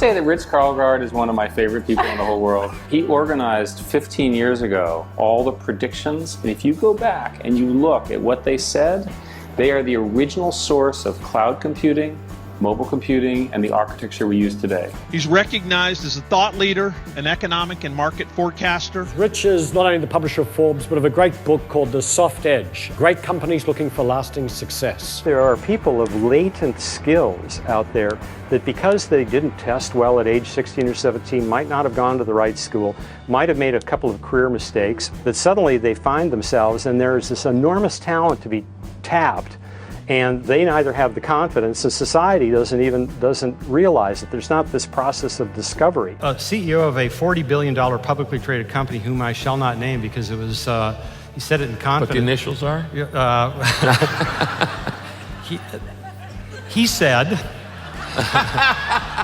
say that Rich Karlgaard is one of my favorite people in the whole world. He organized 15 years ago all the predictions, and if you go back and you look at what they said, they are the original source of cloud computing, mobile computing, and the architecture we use today. He's recognized as a thought leader, an economic and market forecaster. Rich is not only the publisher of Forbes, but of a great book called The Soft Edge, Great Companies Looking for Lasting Success. There are people of latent skills out there that because they didn't test well at age 16 or 17, might not have gone to the right school, might have made a couple of career mistakes, that suddenly they find themselves and there's this enormous talent to be tapped. And they neither have the confidence, and society doesn't realize that there's not this process of discovery. A CEO of a $40 billion publicly traded company, whom I shall not name because it was, he said it in confidence. What the initials are? He said...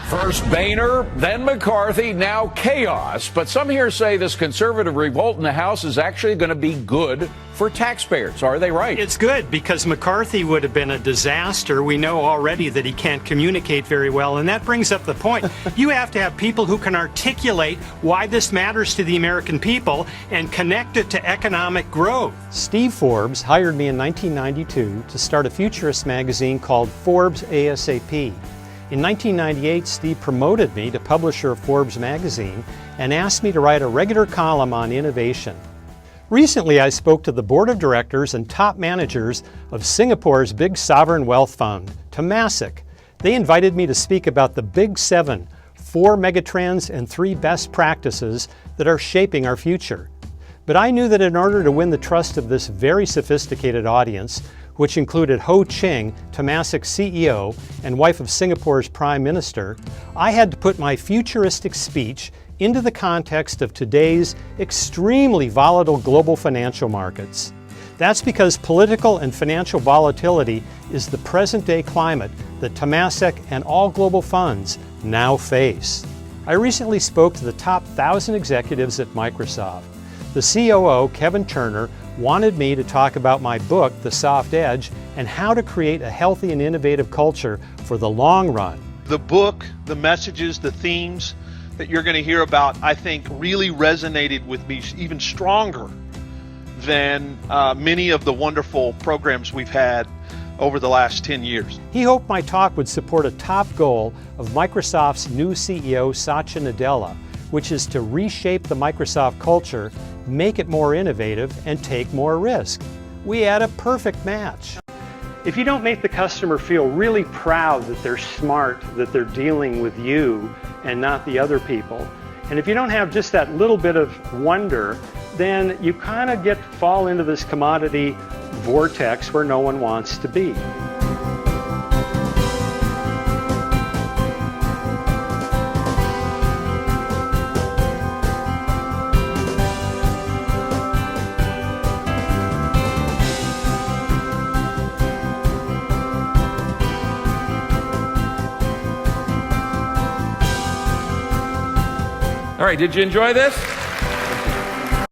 First Boehner, then McCarthy, now chaos. But some here say this conservative revolt in the House is actually going to be good for taxpayers. Are they right? It's good because McCarthy would have been a disaster. We know already that he can't communicate very well, and that brings up the point. You have to have people who can articulate why this matters to the American people and connect it to economic growth. Steve Forbes hired me in 1992 to start a futurist magazine called Forbes ASAP. In 1998, Steve promoted me to publisher of Forbes magazine and asked me to write a regular column on innovation. Recently, I spoke to the board of directors and top managers of Singapore's big sovereign wealth fund, Temasek. They invited me to speak about the Big Seven, 4 megatrends and 3 best practices that are shaping our future. But I knew that in order to win the trust of this very sophisticated audience, which included Ho Ching, Temasek's CEO and wife of Singapore's Prime Minister, I had to put my futuristic speech into the context of today's extremely volatile global financial markets. That's because political and financial volatility is the present-day climate that Temasek and all global funds now face. I recently spoke to the top 1,000 executives at Microsoft. The COO, Kevin Turner, wanted me to talk about my book, The Soft Edge, and how to create a healthy and innovative culture for the long run. The book, the messages, the themes that you're going to hear about, I think really resonated with me even stronger than many of the wonderful programs we've had over the last 10 years. He hoped my talk would support a top goal of Microsoft's new CEO, Satya Nadella, which is to reshape the Microsoft culture, make it more innovative, and take more risk. We had a perfect match. If you don't make the customer feel really proud that they're smart, that they're dealing with you and not the other people, and if you don't have just that little bit of wonder, then you kind of fall into this commodity vortex where no one wants to be. All right, did you enjoy this?